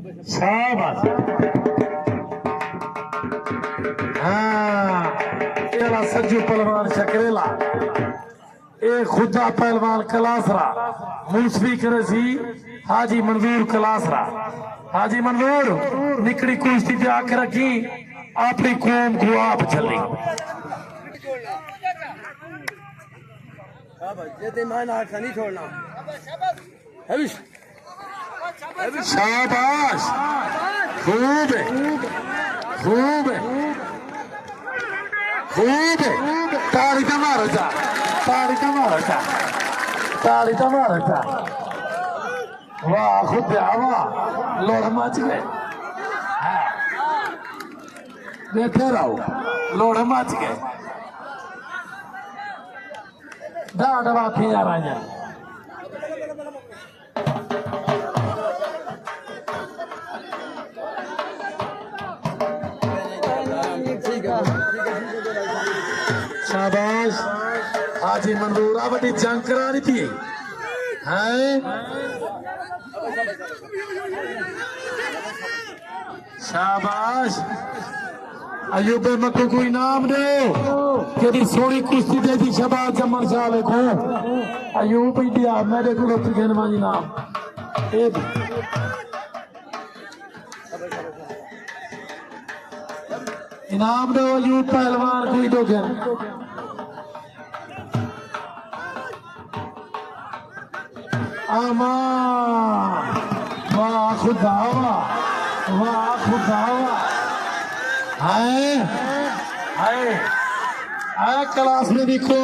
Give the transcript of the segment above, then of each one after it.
शाबाश। हाँ ये सज्जू पहलवान शकरेला, ए खुदा पहलवान कलासरा, मुंसफी करसी हाजी मंजूर कलासरा। हाजी मंजूर निकड़ी कुश्ती पे आके रखी, अपनी कौम को आप चली। नहीं छोड़ना। शाबाश, खूब है, खूब है, खूब है। ताड़ी तो मारो चा, ताड़ी तो मारो चा, ताड़ी तो मारो चा। वाह खुद वाह, लोड़ मच गए। बैठे रहो, लोड़ मच गए। डांड बाकी जा रहा है। शाबाश। हाजी मंजूर बड़ी जंग करानी थी है। शाबाश। अयूब मक्कू को इनाम दो, कि सोनी कुश्ती दे दी शबाज जमन शाह को। अयूब इंडिया मेरे को मानी नाम इनाम दो। अयूब पहलवान को ही दो। आमा वाह खुदा वाह, वाह खुदा वाह। हाय हाय हाय क्लास में देखो,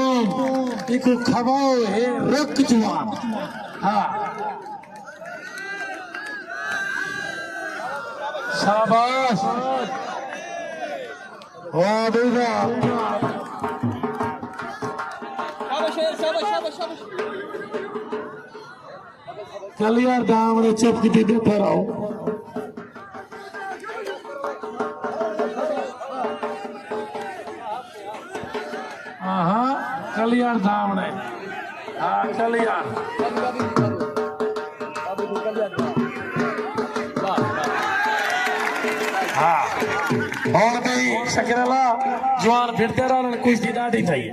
देखो खबाओ है रक जवान। हाँ शाबाश, वाह बेटा। चल यार दाम चुप की बैठे रहो। हाँ कलियार धाम ने, हाँ कलियार। हाँ और भी शकरेला जवान फिरते रहा, कुछ दाढ़ी चाहिए।